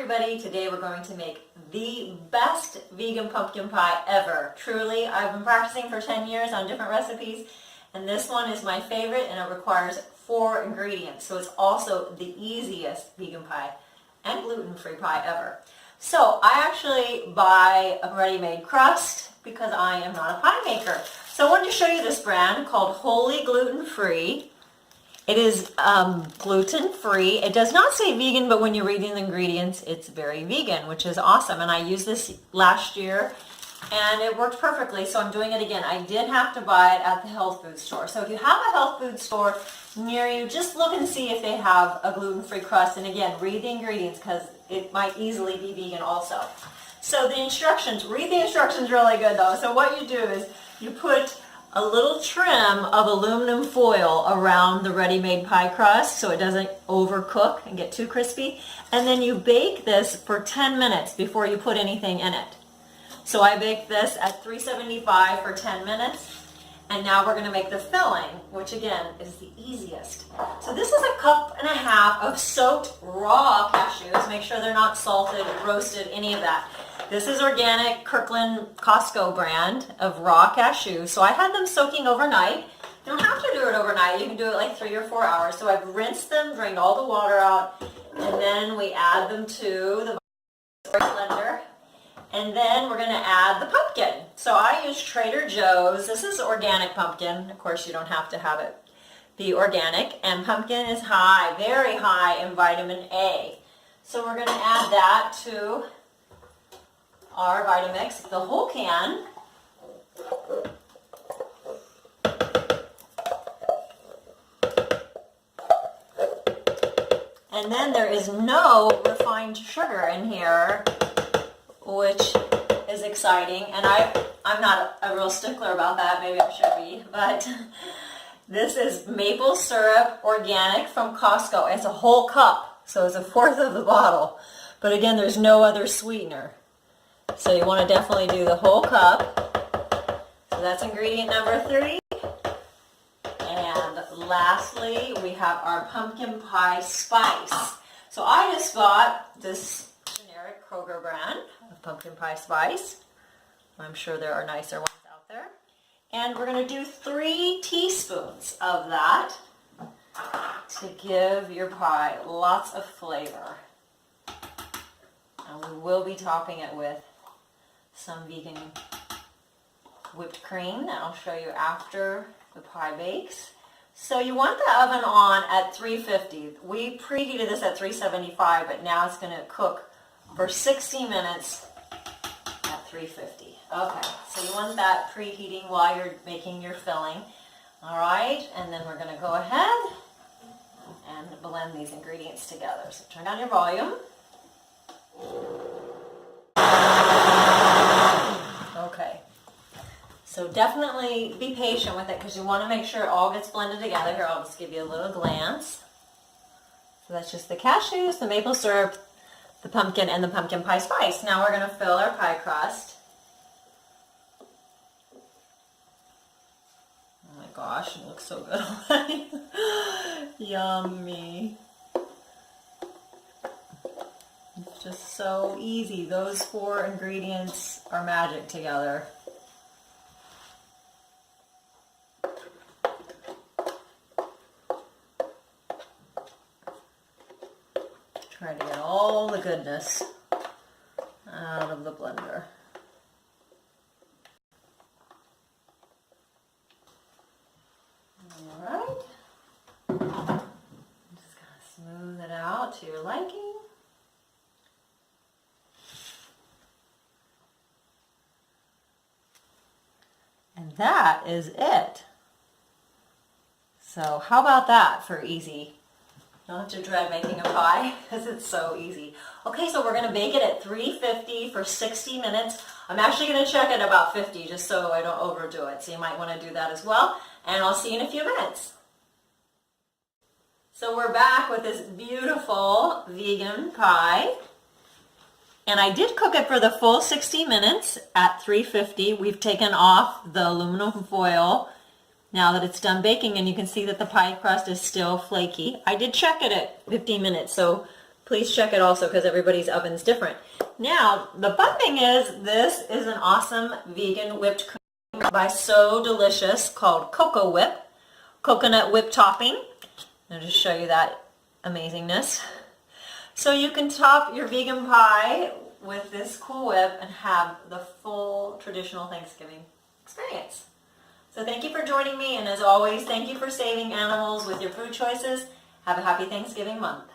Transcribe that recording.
everybody, today we're going to make the best vegan pumpkin pie ever. Truly, I've been practicing for 10 years on different recipes and this one is my favorite and it requires 4 ingredients. So it's also the easiest vegan pie and gluten-free pie ever. So I actually buy a ready-made crust because I am not a pie maker. So I wanted to show you this brand called WHOLLY Gluten-Free. It is gluten-free. It does not say vegan, but when you're reading the ingredients, it's very vegan, which is awesome. And I used this last year, and it worked perfectly, so I'm doing it again. I did have to buy it at the health food store. So if you have a health food store near you, just look and see if they have a gluten-free crust. And again, read the ingredients because it might easily be vegan also. So the instructions, read the instructions really good though. So what you do is you put a little trim of aluminum foil around the ready-made pie crust so it doesn't overcook and get too crispy. And then you bake this for 10 minutes before you put anything in it. So I baked this at 375 for 10 minutes. And now we're going to make the filling, which again is the easiest. So this is 1.5 cups of soaked raw cashews. Make sure they're not salted, roasted, any of that. This is organic Kirkland Costco brand of raw cashews. So I had them soaking overnight. You don't have to do it overnight. You can do it like 3 or 4 hours. So I've rinsed them, drained all the water out, and then we add them to the blender. And then we're going to add the pumpkin. So I use Trader Joe's. This is organic pumpkin. Of course, you don't have to have it be organic. And pumpkin is high, very high in vitamin A. So we're going to add that to our Vitamix, the whole can. And then there is no refined sugar in here, which is exciting. And I'm not a real stickler about that. Maybe I should be. But this is maple syrup, organic from Costco. It's a whole cup, so it's 1/4 of the bottle. But again, there's no other sweetener. So you want to definitely do the whole cup. So that's ingredient number 3. And lastly, we have our pumpkin pie spice. So I just bought this generic Kroger brand of pumpkin pie spice. I'm sure there are nicer ones out there. And we're going to do 3 teaspoons of that to give your pie lots of flavor. And we will be topping it with some vegan whipped cream that I'll show you after the pie bakes. So you want the oven on at 350. We preheated this at 375, but now it's going to cook for 60 minutes at 350. Okay, so you want that preheating while you're making your filling. All right, and then we're going to go ahead and blend these ingredients together. So turn down your volume. Okay, so definitely be patient with it because you want to make sure it all gets blended together. Here, I'll just give you a little glance. So that's just the cashews, the maple syrup, the pumpkin, and the pumpkin pie spice. Now we're going to fill our pie crust. Oh my gosh, it looks so good already. Yummy. It's just so easy. Those 4 ingredients are magic together. Try to get all the goodness out of the blender. All right. Just gonna smooth it out to your liking. And that is it. So how about that for easy? You don't have to dread making a pie because it's so easy. Okay, so we're going to bake it at 350 for 60 minutes. I'm actually going to check it about 50 just so I don't overdo it. So you might want to do that as well. And I'll see you in a few minutes. So we're back with this beautiful vegan pie. And I did cook it for the full 60 minutes at 350. We've taken off the aluminum foil now that it's done baking, and you can see that the pie crust is still flaky. I did check it at 15 minutes, so please check it also because everybody's oven's different. Now, the fun thing is this is an awesome vegan whipped cream by So Delicious called Cocowhip, coconut whip topping. I'll just show you that amazingness. So you can top your vegan pie with this Cool Whip and have the full traditional Thanksgiving experience. So thank you for joining me, and as always, thank you for saving animals with your food choices. Have a happy Thanksgiving month.